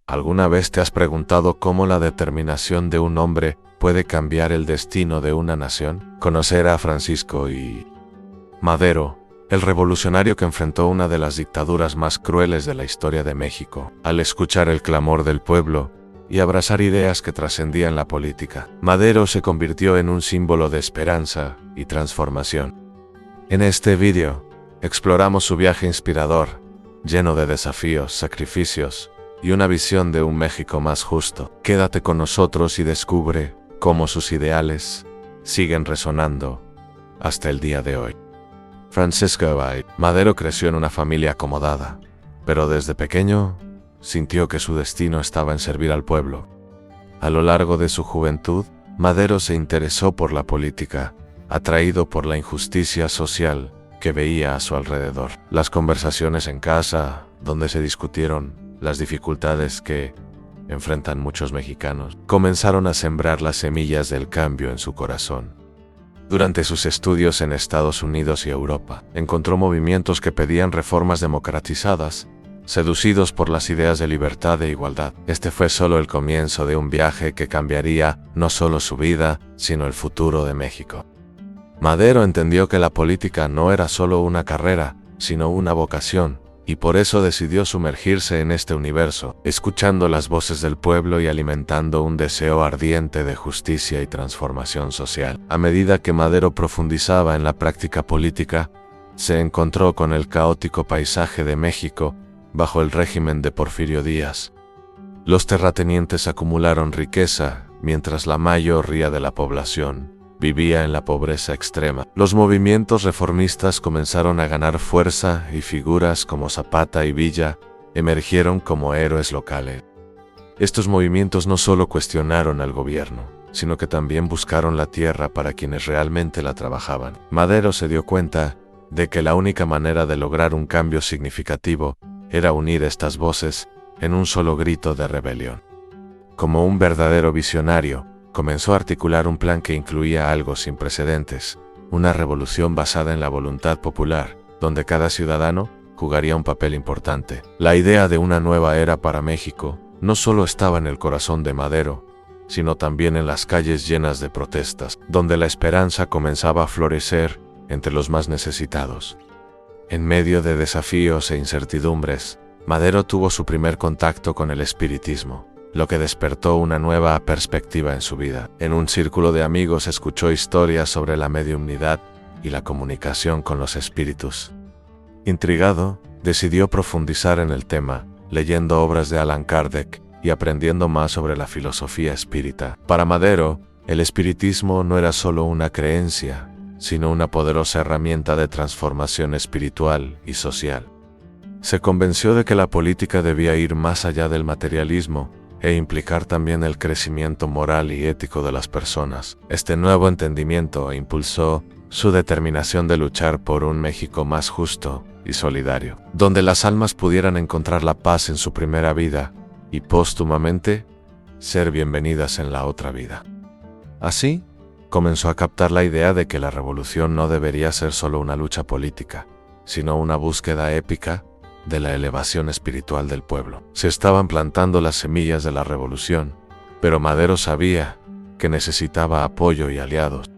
¿Alguna vez te has preguntado cómo la determinación de un hombre puede cambiar el destino de una nación? Conocer a Francisco y Madero, el revolucionario que enfrentó una de las dictaduras más crueles de la historia de México, al escuchar el clamor del pueblo y abrazar ideas que trascendían la política, Madero se convirtió en un símbolo de esperanza y transformación. En este vídeo, exploramos su viaje inspirador, lleno de desafíos, sacrificios y una visión de un México más justo. Quédate con nosotros y descubre cómo sus ideales siguen resonando hasta el día de hoy. Francisco Madero creció en una familia acomodada, pero desde pequeño sintió que su destino estaba en servir al pueblo. A lo largo de su juventud, Madero se interesó por la política, atraído por la injusticia social que veía a su alrededor. Las conversaciones en casa, donde se discutieron las dificultades que enfrentan muchos mexicanos, comenzaron a sembrar las semillas del cambio en su corazón. Durante sus estudios en Estados Unidos y Europa, encontró movimientos que pedían reformas democratizadas, seducidos por las ideas de libertad e igualdad. Este fue solo el comienzo de un viaje que cambiaría no solo su vida, sino el futuro de México. Madero entendió que la política no era solo una carrera, sino una vocación, y por eso decidió sumergirse en este universo, escuchando las voces del pueblo y alimentando un deseo ardiente de justicia y transformación social. A medida que Madero profundizaba en la práctica política, se encontró con el caótico paisaje de México bajo el régimen de Porfirio Díaz. Los terratenientes acumularon riqueza, mientras la mayoría de la población vivía en la pobreza extrema. Los movimientos reformistas comenzaron a ganar fuerza y figuras como Zapata y Villa emergieron como héroes locales. Estos movimientos no solo cuestionaron al gobierno, sino que también buscaron la tierra para quienes realmente la trabajaban. Madero se dio cuenta de que la única manera de lograr un cambio significativo era unir estas voces en un solo grito de rebelión. Como un verdadero visionario, comenzó a articular un plan que incluía algo sin precedentes, una revolución basada en la voluntad popular, donde cada ciudadano jugaría un papel importante. La idea de una nueva era para México no solo estaba en el corazón de Madero, sino también en las calles llenas de protestas, donde la esperanza comenzaba a florecer entre los más necesitados. En medio de desafíos e incertidumbres, Madero tuvo su primer contacto con el espiritismo, lo que despertó una nueva perspectiva en su vida. En un círculo de amigos escuchó historias sobre la mediumnidad y la comunicación con los espíritus. Intrigado, decidió profundizar en el tema, leyendo obras de Allan Kardec y aprendiendo más sobre la filosofía espírita. Para Madero, el espiritismo no era solo una creencia, sino una poderosa herramienta de transformación espiritual y social. Se convenció de que la política debía ir más allá del materialismo e implicar también el crecimiento moral y ético de las personas. Este nuevo entendimiento impulsó su determinación de luchar por un México más justo y solidario, donde las almas pudieran encontrar la paz en su primera vida y póstumamente ser bienvenidas en la otra vida. Así, comenzó a captar la idea de que la revolución no debería ser solo una lucha política, sino una búsqueda épica de la elevación espiritual del pueblo. Se estaban plantando las semillas de la revolución, pero Madero sabía que necesitaba apoyo y aliados.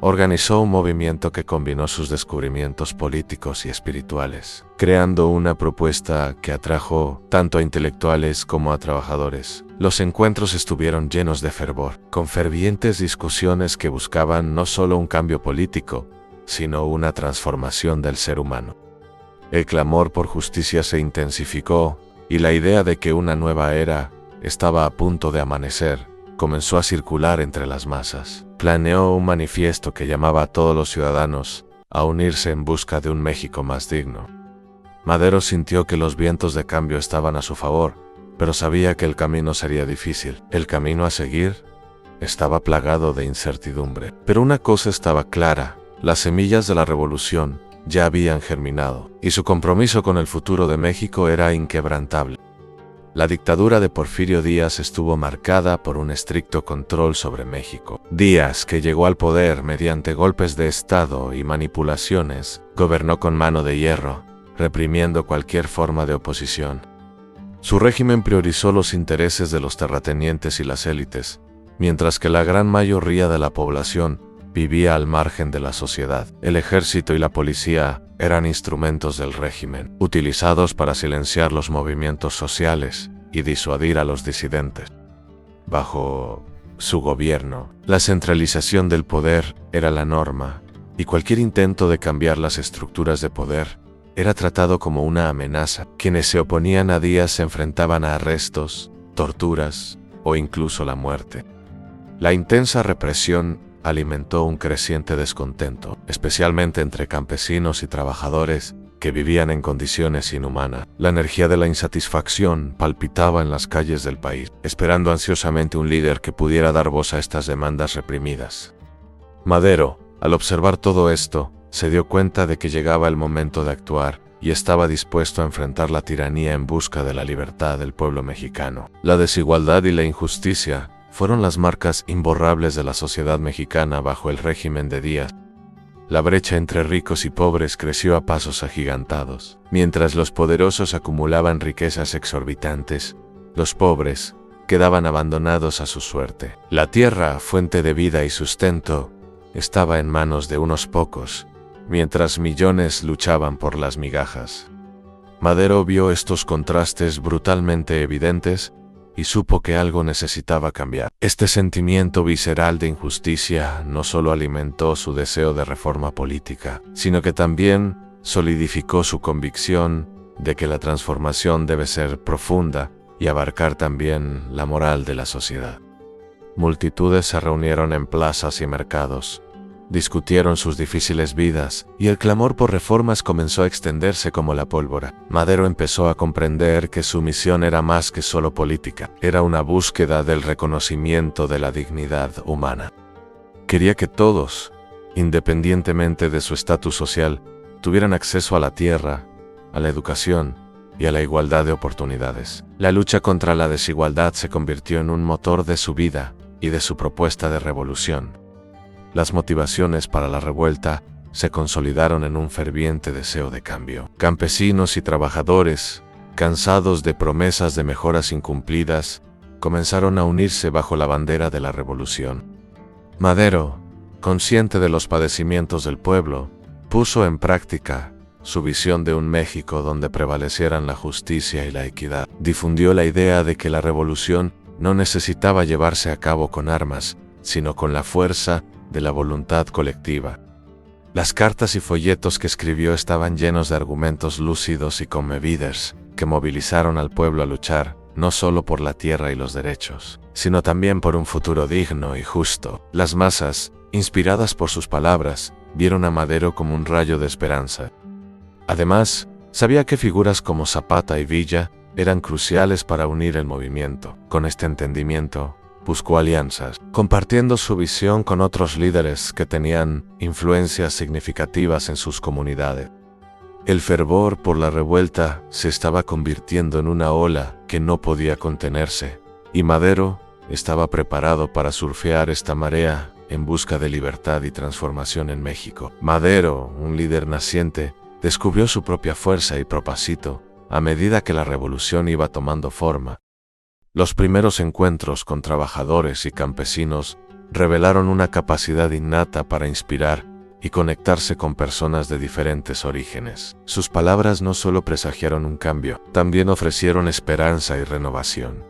Organizó un movimiento que combinó sus descubrimientos políticos y espirituales, creando una propuesta que atrajo tanto a intelectuales como a trabajadores. Los encuentros estuvieron llenos de fervor, con fervientes discusiones que buscaban no solo un cambio político, sino una transformación del ser humano. El clamor por justicia se intensificó, y la idea de que una nueva era estaba a punto de amanecer comenzó a circular entre las masas. Planeó un manifiesto que llamaba a todos los ciudadanos a unirse en busca de un México más digno. Madero sintió que los vientos de cambio estaban a su favor, pero sabía que el camino sería difícil. El camino a seguir estaba plagado de incertidumbre. Pero una cosa estaba clara: las semillas de la revolución ya habían germinado, y su compromiso con el futuro de México era inquebrantable. La dictadura de Porfirio Díaz estuvo marcada por un estricto control sobre México. Díaz, que llegó al poder mediante golpes de Estado y manipulaciones, gobernó con mano de hierro, reprimiendo cualquier forma de oposición. Su régimen priorizó los intereses de los terratenientes y las élites, mientras que la gran mayoría de la población vivía al margen de la sociedad. El ejército y la policía eran instrumentos del régimen, utilizados para silenciar los movimientos sociales y disuadir a los disidentes. Bajo su gobierno, la centralización del poder era la norma, y cualquier intento de cambiar las estructuras de poder era tratado como una amenaza. Quienes se oponían a Díaz se enfrentaban a arrestos, torturas o incluso la muerte. La intensa represión alimentó un creciente descontento, especialmente entre campesinos y trabajadores que vivían en condiciones inhumanas. La energía de la insatisfacción palpitaba en las calles del país, esperando ansiosamente un líder que pudiera dar voz a estas demandas reprimidas. Madero, al observar todo esto, se dio cuenta de que llegaba el momento de actuar y estaba dispuesto a enfrentar la tiranía en busca de la libertad del pueblo mexicano. La desigualdad y la injusticia fueron las marcas imborrables de la sociedad mexicana bajo el régimen de Díaz. La brecha entre ricos y pobres creció a pasos agigantados. Mientras los poderosos acumulaban riquezas exorbitantes, los pobres quedaban abandonados a su suerte. La tierra, fuente de vida y sustento, estaba en manos de unos pocos, mientras millones luchaban por las migajas. Madero vio estos contrastes brutalmente evidentes y supo que algo necesitaba cambiar. Este sentimiento visceral de injusticia no solo alimentó su deseo de reforma política, sino que también solidificó su convicción de que la transformación debe ser profunda y abarcar también la moral de la sociedad. Multitudes se reunieron en plazas y mercados, discutieron sus difíciles vidas, y el clamor por reformas comenzó a extenderse como la pólvora. Madero empezó a comprender que su misión era más que solo política, era una búsqueda del reconocimiento de la dignidad humana. Quería que todos, independientemente de su estatus social, tuvieran acceso a la tierra, a la educación y a la igualdad de oportunidades. La lucha contra la desigualdad se convirtió en un motor de su vida y de su propuesta de revolución. Las motivaciones para la revuelta se consolidaron en un ferviente deseo de cambio. Campesinos y trabajadores, cansados de promesas de mejoras incumplidas, comenzaron a unirse bajo la bandera de la revolución. Madero, consciente de los padecimientos del pueblo, puso en práctica su visión de un México donde prevalecieran la justicia y la equidad. Difundió la idea de que la revolución no necesitaba llevarse a cabo con armas, sino con la fuerza de la voluntad colectiva. Las cartas y folletos que escribió estaban llenos de argumentos lúcidos y conmovedores que movilizaron al pueblo a luchar, no solo por la tierra y los derechos, sino también por un futuro digno y justo. Las masas, inspiradas por sus palabras, vieron a Madero como un rayo de esperanza. Además, sabía que figuras como Zapata y Villa eran cruciales para unir el movimiento. Con este entendimiento, buscó alianzas, compartiendo su visión con otros líderes que tenían influencias significativas en sus comunidades. El fervor por la revuelta se estaba convirtiendo en una ola que no podía contenerse, y Madero estaba preparado para surfear esta marea en busca de libertad y transformación en México. Madero, un líder naciente, descubrió su propia fuerza y propósito a medida que la revolución iba tomando forma. Los primeros encuentros con trabajadores y campesinos revelaron una capacidad innata para inspirar y conectarse con personas de diferentes orígenes. Sus palabras no solo presagiaron un cambio, también ofrecieron esperanza y renovación.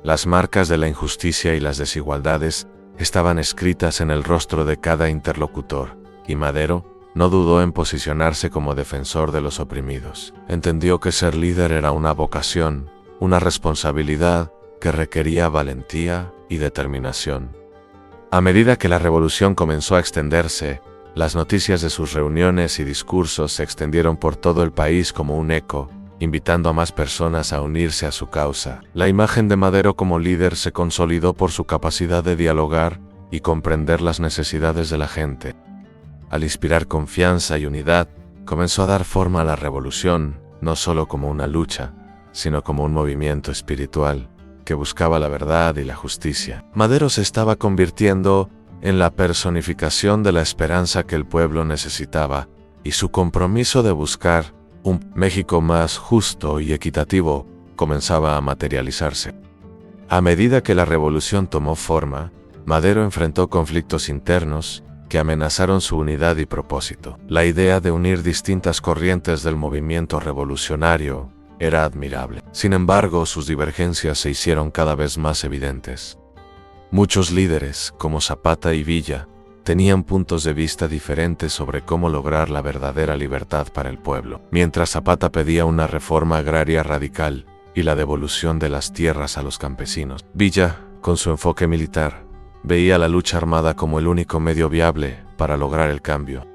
Las marcas de la injusticia y las desigualdades estaban escritas en el rostro de cada interlocutor, y Madero no dudó en posicionarse como defensor de los oprimidos. Entendió que ser líder era una vocación, una responsabilidad que requería valentía y determinación. A medida que la revolución comenzó a extenderse, las noticias de sus reuniones y discursos se extendieron por todo el país como un eco, invitando a más personas a unirse a su causa. La imagen de Madero como líder se consolidó por su capacidad de dialogar y comprender las necesidades de la gente. Al inspirar confianza y unidad, comenzó a dar forma a la revolución, no solo como una lucha, sino como un movimiento espiritual que buscaba la verdad y la justicia. Madero se estaba convirtiendo en la personificación de la esperanza que el pueblo necesitaba, y su compromiso de buscar un México más justo y equitativo comenzaba a materializarse. A medida que la revolución tomó forma, Madero enfrentó conflictos internos que amenazaron su unidad y propósito. La idea de unir distintas corrientes del movimiento revolucionario era admirable. Sin embargo, sus divergencias se hicieron cada vez más evidentes. Muchos líderes, como Zapata y Villa, tenían puntos de vista diferentes sobre cómo lograr la verdadera libertad para el pueblo. Mientras Zapata pedía una reforma agraria radical y la devolución de las tierras a los campesinos, Villa, con su enfoque militar, veía la lucha armada como el único medio viable para lograr el cambio.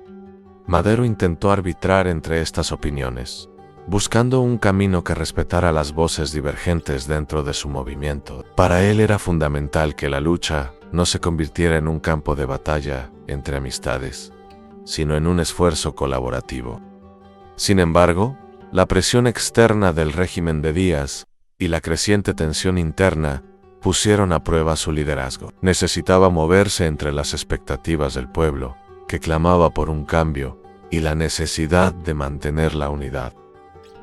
Madero intentó arbitrar entre estas opiniones, buscando un camino que respetara las voces divergentes dentro de su movimiento. Para él era fundamental que la lucha no se convirtiera en un campo de batalla entre amistades, sino en un esfuerzo colaborativo. Sin embargo, la presión externa del régimen de Díaz y la creciente tensión interna pusieron a prueba su liderazgo. Necesitaba moverse entre las expectativas del pueblo, que clamaba por un cambio, y la necesidad de mantener la unidad.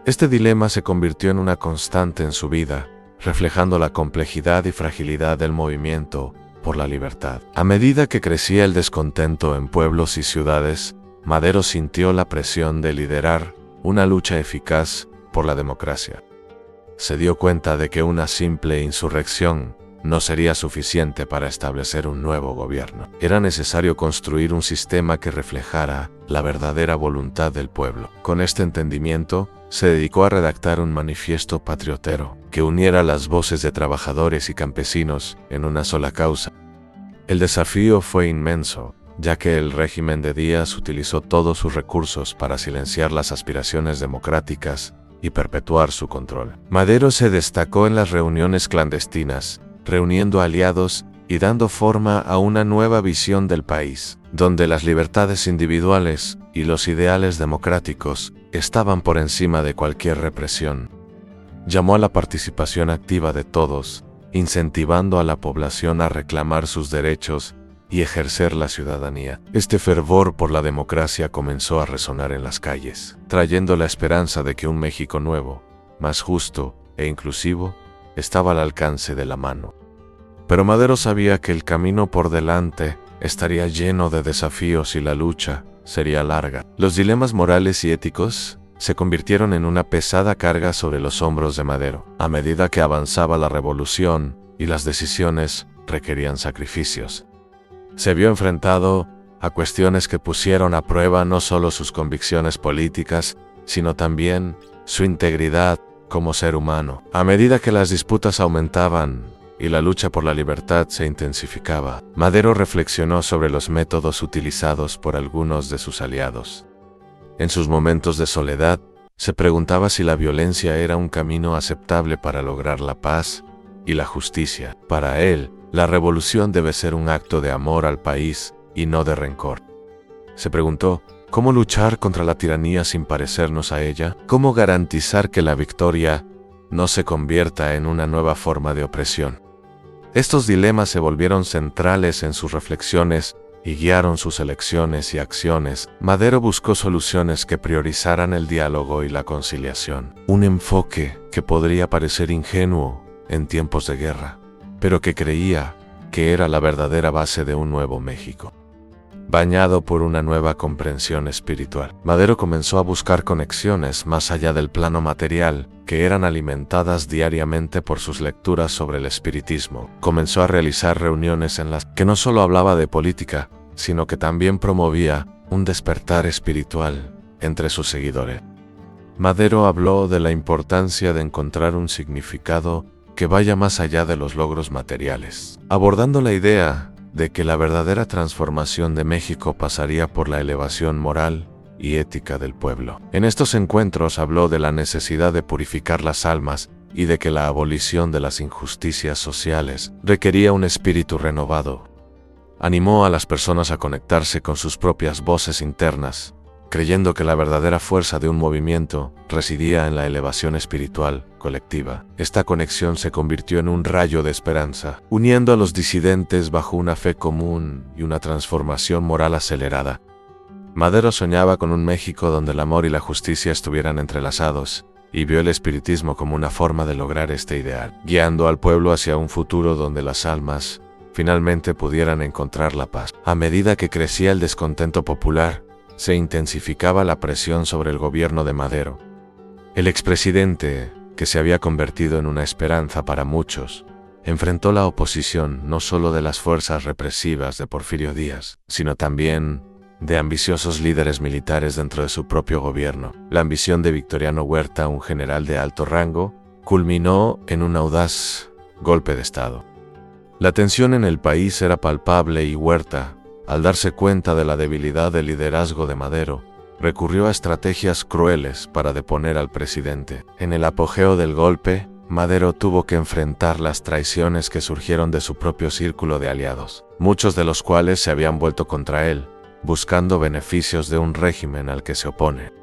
Este dilema se convirtió en una constante en su vida, reflejando la complejidad y fragilidad del movimiento por la libertad. A medida que crecía el descontento en pueblos y ciudades, Madero sintió la presión de liderar una lucha eficaz por la democracia. Se dio cuenta de que una simple insurrección no sería suficiente para establecer un nuevo gobierno. Era necesario construir un sistema que reflejara la verdadera voluntad del pueblo. Con este entendimiento, se dedicó a redactar un manifiesto patriotero que uniera las voces de trabajadores y campesinos en una sola causa. El desafío fue inmenso, ya que el régimen de Díaz utilizó todos sus recursos para silenciar las aspiraciones democráticas y perpetuar su control. Madero se destacó en las reuniones clandestinas, reuniendo aliados y dando forma a una nueva visión del país, donde las libertades individuales y los ideales democráticos estaban por encima de cualquier represión. Llamó a la participación activa de todos, incentivando a la población a reclamar sus derechos y ejercer la ciudadanía. Este fervor por la democracia comenzó a resonar en las calles, trayendo la esperanza de que un México nuevo, más justo e inclusivo, estaba al alcance de la mano. Pero Madero sabía que el camino por delante estaría lleno de desafíos y la lucha sería larga. Los dilemas morales y éticos se convirtieron en una pesada carga sobre los hombros de Madero. A medida que avanzaba la revolución y las decisiones requerían sacrificios, se vio enfrentado a cuestiones que pusieron a prueba no solo sus convicciones políticas, sino también su integridad como ser humano. A medida que las disputas aumentaban y la lucha por la libertad se intensificaba, Madero reflexionó sobre los métodos utilizados por algunos de sus aliados. En sus momentos de soledad, se preguntaba si la violencia era un camino aceptable para lograr la paz y la justicia. Para él, la revolución debe ser un acto de amor al país y no de rencor. Se preguntó, ¿cómo luchar contra la tiranía sin parecernos a ella? ¿Cómo garantizar que la victoria no se convierta en una nueva forma de opresión? Estos dilemas se volvieron centrales en sus reflexiones y guiaron sus elecciones y acciones. Madero buscó soluciones que priorizaran el diálogo y la conciliación. Un enfoque que podría parecer ingenuo en tiempos de guerra, pero que creía que era la verdadera base de un nuevo México. Bañado por una nueva comprensión espiritual, Madero comenzó a buscar conexiones más allá del plano material, que eran alimentadas diariamente por sus lecturas sobre el espiritismo. Comenzó a realizar reuniones en las que no solo hablaba de política, sino que también promovía un despertar espiritual entre sus seguidores. Madero habló de la importancia de encontrar un significado que vaya más allá de los logros materiales, abordando la idea de que la verdadera transformación de México pasaría por la elevación moral y ética del pueblo. En estos encuentros habló de la necesidad de purificar las almas y de que la abolición de las injusticias sociales requería un espíritu renovado. Animó a las personas a conectarse con sus propias voces internas, creyendo que la verdadera fuerza de un movimiento residía en la elevación espiritual colectiva. Esta conexión se convirtió en un rayo de esperanza, uniendo a los disidentes bajo una fe común y una transformación moral acelerada. Madero soñaba con un México donde el amor y la justicia estuvieran entrelazados, y vio el espiritismo como una forma de lograr este ideal, guiando al pueblo hacia un futuro donde las almas finalmente pudieran encontrar la paz. A medida que crecía el descontento popular, se intensificaba la presión sobre el gobierno de Madero. El expresidente, que se había convertido en una esperanza para muchos, enfrentó la oposición no solo de las fuerzas represivas de Porfirio Díaz, sino también de ambiciosos líderes militares dentro de su propio gobierno. La ambición de Victoriano Huerta, un general de alto rango, culminó en un audaz golpe de Estado. La tensión en el país era palpable y Huerta, al darse cuenta de la debilidad del liderazgo de Madero, recurrió a estrategias crueles para deponer al presidente. En el apogeo del golpe, Madero tuvo que enfrentar las traiciones que surgieron de su propio círculo de aliados, muchos de los cuales se habían vuelto contra él, buscando beneficios de un régimen al que se opone.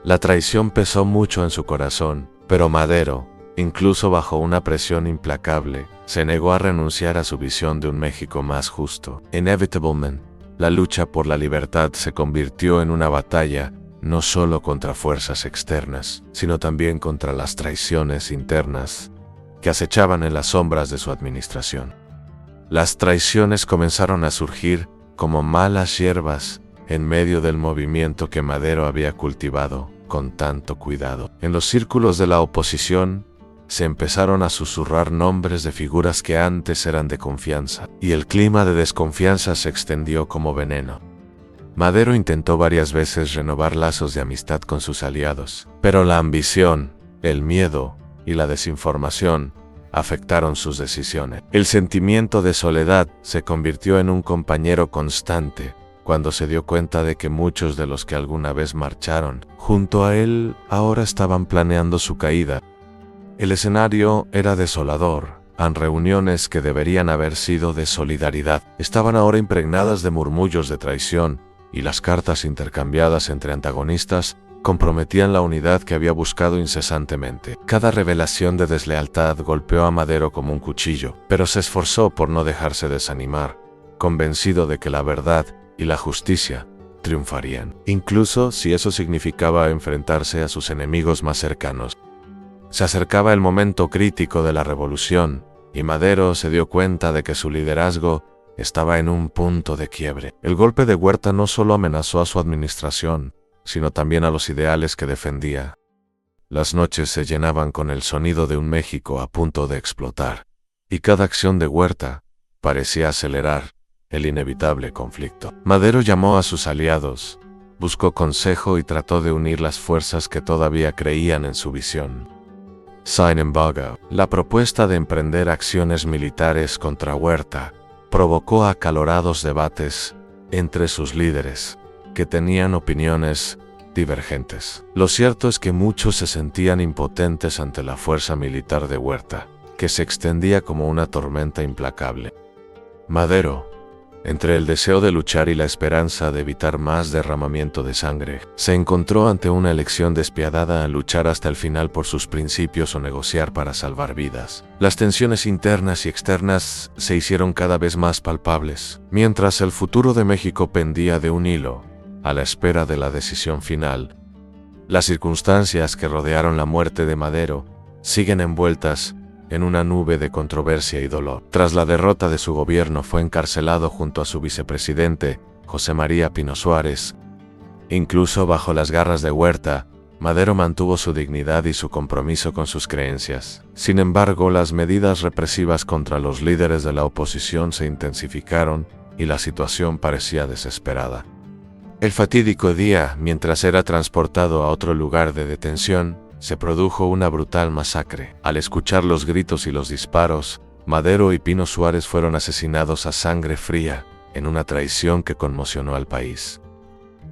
La traición pesó mucho en su corazón, pero Madero, incluso bajo una presión implacable, se negó a renunciar a su visión de un México más justo. Inevitablemente, la lucha por la libertad se convirtió en una batalla no solo contra fuerzas externas, sino también contra las traiciones internas que acechaban en las sombras de su administración. Las traiciones comenzaron a surgir como malas hierbas en medio del movimiento que Madero había cultivado con tanto cuidado. En los círculos de la oposición se empezaron a susurrar nombres de figuras que antes eran de confianza, y el clima de desconfianza se extendió como veneno. Madero intentó varias veces renovar lazos de amistad con sus aliados, pero la ambición, el miedo y la desinformación afectaron sus decisiones. El sentimiento de soledad se convirtió en un compañero constante cuando se dio cuenta de que muchos de los que alguna vez marcharon junto a él ahora estaban planeando su caída. El escenario era desolador. Reuniones que deberían haber sido de solidaridad estaban ahora impregnadas de murmullos de traición, y las cartas intercambiadas entre antagonistas comprometían la unidad que había buscado incesantemente. Cada revelación de deslealtad golpeó a Madero como un cuchillo, pero se esforzó por no dejarse desanimar, convencido de que la verdad y la justicia triunfarían, incluso si eso significaba enfrentarse a sus enemigos más cercanos. Se acercaba el momento crítico de la revolución, y Madero se dio cuenta de que su liderazgo estaba en un punto de quiebre. El golpe de Huerta no solo amenazó a su administración, sino también a los ideales que defendía. Las noches se llenaban con el sonido de un México a punto de explotar, y cada acción de Huerta parecía acelerar el inevitable conflicto. Madero llamó a sus aliados, buscó consejo y trató de unir las fuerzas que todavía creían en su visión. Sin embargo, la propuesta de emprender acciones militares contra Huerta provocó acalorados debates entre sus líderes, que tenían opiniones divergentes. Lo cierto es que muchos se sentían impotentes ante la fuerza militar de Huerta, que se extendía como una tormenta implacable. Madero, entre el deseo de luchar y la esperanza de evitar más derramamiento de sangre, se encontró ante una elección despiadada: a luchar hasta el final por sus principios o negociar para salvar vidas. Las tensiones internas y externas se hicieron cada vez más palpables, mientras el futuro de México pendía de un hilo, a la espera de la decisión final. Las circunstancias que rodearon la muerte de Madero siguen envueltas en una nube de controversia y dolor. Tras la derrota de su gobierno, fue encarcelado junto a su vicepresidente, José María Pino Suárez. Incluso bajo las garras de Huerta, Madero mantuvo su dignidad y su compromiso con sus creencias. Sin embargo, las medidas represivas contra los líderes de la oposición se intensificaron y la situación parecía desesperada. El fatídico día, mientras era transportado a otro lugar de detención, se produjo una brutal masacre. Al escuchar los gritos y los disparos, Madero y Pino Suárez fueron asesinados a sangre fría, en una traición que conmocionó al país.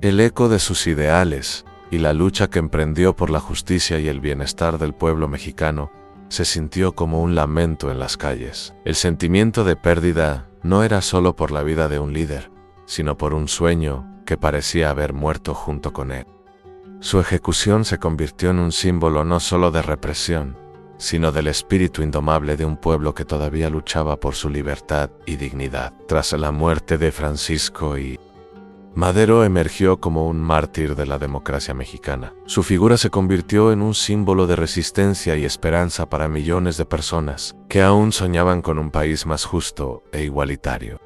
El eco de sus ideales y la lucha que emprendió por la justicia y el bienestar del pueblo mexicano se sintió como un lamento en las calles. El sentimiento de pérdida no era solo por la vida de un líder, sino por un sueño que parecía haber muerto junto con él. Su ejecución se convirtió en un símbolo no solo de represión, sino del espíritu indomable de un pueblo que todavía luchaba por su libertad y dignidad. Tras la muerte de Francisco y Madero emergió como un mártir de la democracia mexicana. Su figura se convirtió en un símbolo de resistencia y esperanza para millones de personas que aún soñaban con un país más justo e igualitario.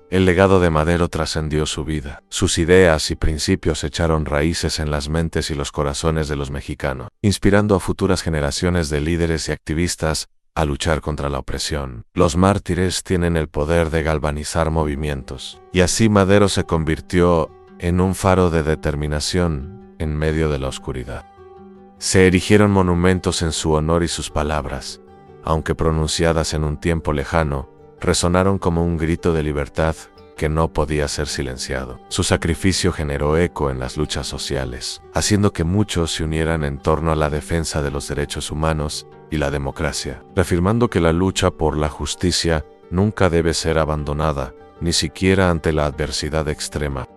El legado de Madero trascendió su vida. Sus ideas y principios echaron raíces en las mentes y los corazones de los mexicanos, inspirando a futuras generaciones de líderes y activistas a luchar contra la opresión. Los mártires tienen el poder de galvanizar movimientos, y así Madero se convirtió en un faro de determinación en medio de la oscuridad. Se erigieron monumentos en su honor y sus palabras, aunque pronunciadas en un tiempo lejano, resonaron como un grito de libertad que no podía ser silenciado. Su sacrificio generó eco en las luchas sociales, haciendo que muchos se unieran en torno a la defensa de los derechos humanos y la democracia, reafirmando que la lucha por la justicia nunca debe ser abandonada, ni siquiera ante la adversidad extrema.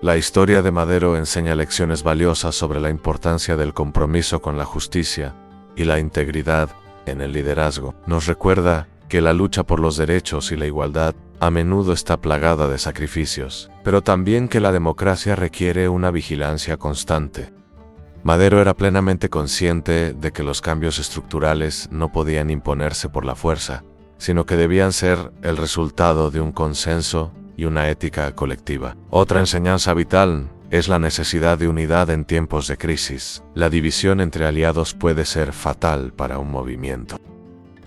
La historia de Madero enseña lecciones valiosas sobre la importancia del compromiso con la justicia y la integridad en el liderazgo. Nos recuerda que la lucha por los derechos y la igualdad a menudo está plagada de sacrificios, pero también que la democracia requiere una vigilancia constante. Madero era plenamente consciente de que los cambios estructurales no podían imponerse por la fuerza, sino que debían ser el resultado de un consenso y una ética colectiva. Otra enseñanza vital es la necesidad de unidad en tiempos de crisis. La división entre aliados puede ser fatal para un movimiento.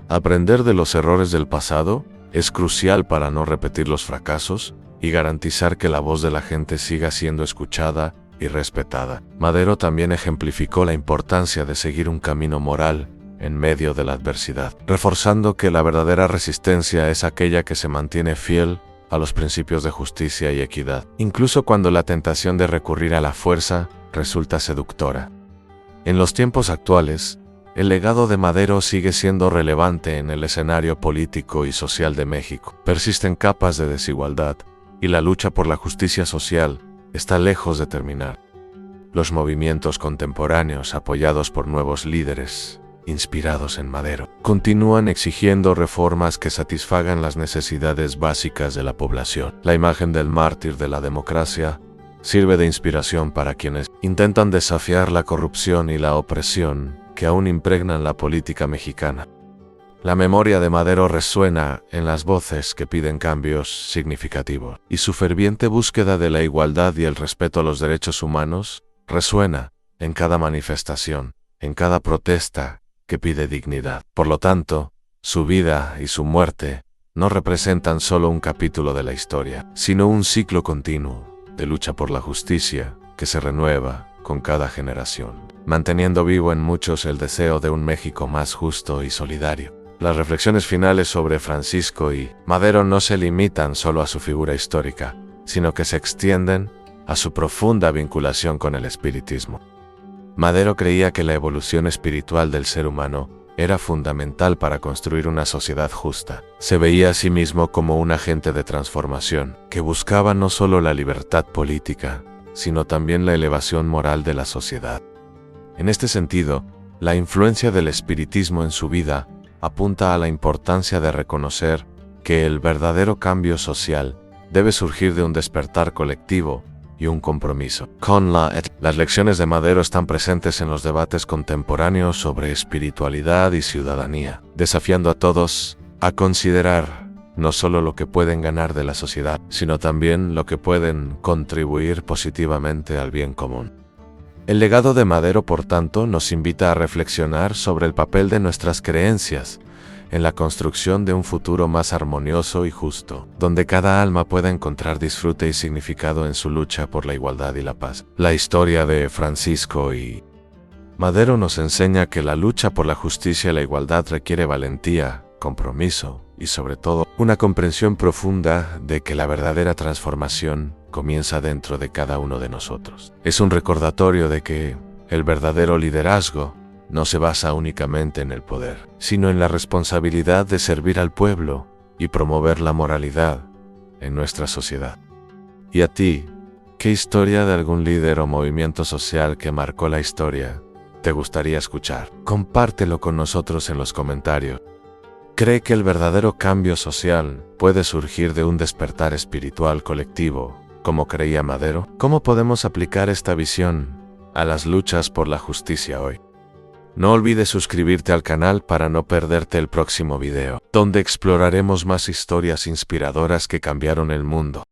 Aprender de los errores del pasado es crucial para no repetir los fracasos y garantizar que la voz de la gente siga siendo escuchada y respetada. Madero también ejemplificó la importancia de seguir un camino moral en medio de la adversidad, reforzando que la verdadera resistencia es aquella que se mantiene fiel a los principios de justicia y equidad, incluso cuando la tentación de recurrir a la fuerza resulta seductora. En los tiempos actuales, el legado de Madero sigue siendo relevante en el escenario político y social de México. Persisten capas de desigualdad y la lucha por la justicia social está lejos de terminar. Los movimientos contemporáneos apoyados por nuevos líderes, inspirados en Madero, continúan exigiendo reformas que satisfagan las necesidades básicas de la población. La imagen del mártir de la democracia sirve de inspiración para quienes intentan desafiar la corrupción y la opresión que aún impregnan la política mexicana. La memoria de Madero resuena en las voces que piden cambios significativos, y su ferviente búsqueda de la igualdad y el respeto a los derechos humanos resuena en cada manifestación, en cada protesta que pide dignidad. Por lo tanto, su vida y su muerte no representan solo un capítulo de la historia, sino un ciclo continuo de lucha por la justicia que se renueva con cada generación, manteniendo vivo en muchos el deseo de un México más justo y solidario. Las reflexiones finales sobre Francisco y Madero no se limitan solo a su figura histórica, sino que se extienden a su profunda vinculación con el espiritismo. Madero creía que la evolución espiritual del ser humano era fundamental para construir una sociedad justa. Se veía a sí mismo como un agente de transformación que buscaba no solo la libertad política, sino también la elevación moral de la sociedad. En este sentido, la influencia del espiritismo en su vida apunta a la importancia de reconocer que el verdadero cambio social debe surgir de un despertar colectivo y un compromiso con las lecciones de Madero están presentes en los debates contemporáneos sobre espiritualidad y ciudadanía, desafiando a todos a considerar no solo lo que pueden ganar de la sociedad, sino también lo que pueden contribuir positivamente al bien común. El legado de Madero, por tanto, nos invita a reflexionar sobre el papel de nuestras creencias en la construcción de un futuro más armonioso y justo, donde cada alma pueda encontrar disfrute y significado en su lucha por la igualdad y la paz. La historia de Francisco y Madero nos enseña que la lucha por la justicia y la igualdad requiere valentía, compromiso y sobre todo una comprensión profunda de que la verdadera transformación comienza dentro de cada uno de nosotros. Es un recordatorio de que el verdadero liderazgo no se basa únicamente en el poder, sino en la responsabilidad de servir al pueblo y promover la moralidad en nuestra sociedad. ¿Y a ti, qué historia de algún líder o movimiento social que marcó la historia te gustaría escuchar? Compártelo con nosotros en los comentarios. ¿Cree que el verdadero cambio social puede surgir de un despertar espiritual colectivo como creía Madero? ¿Cómo podemos aplicar esta visión a las luchas por la justicia hoy? No olvides suscribirte al canal para no perderte el próximo video, donde exploraremos más historias inspiradoras que cambiaron el mundo.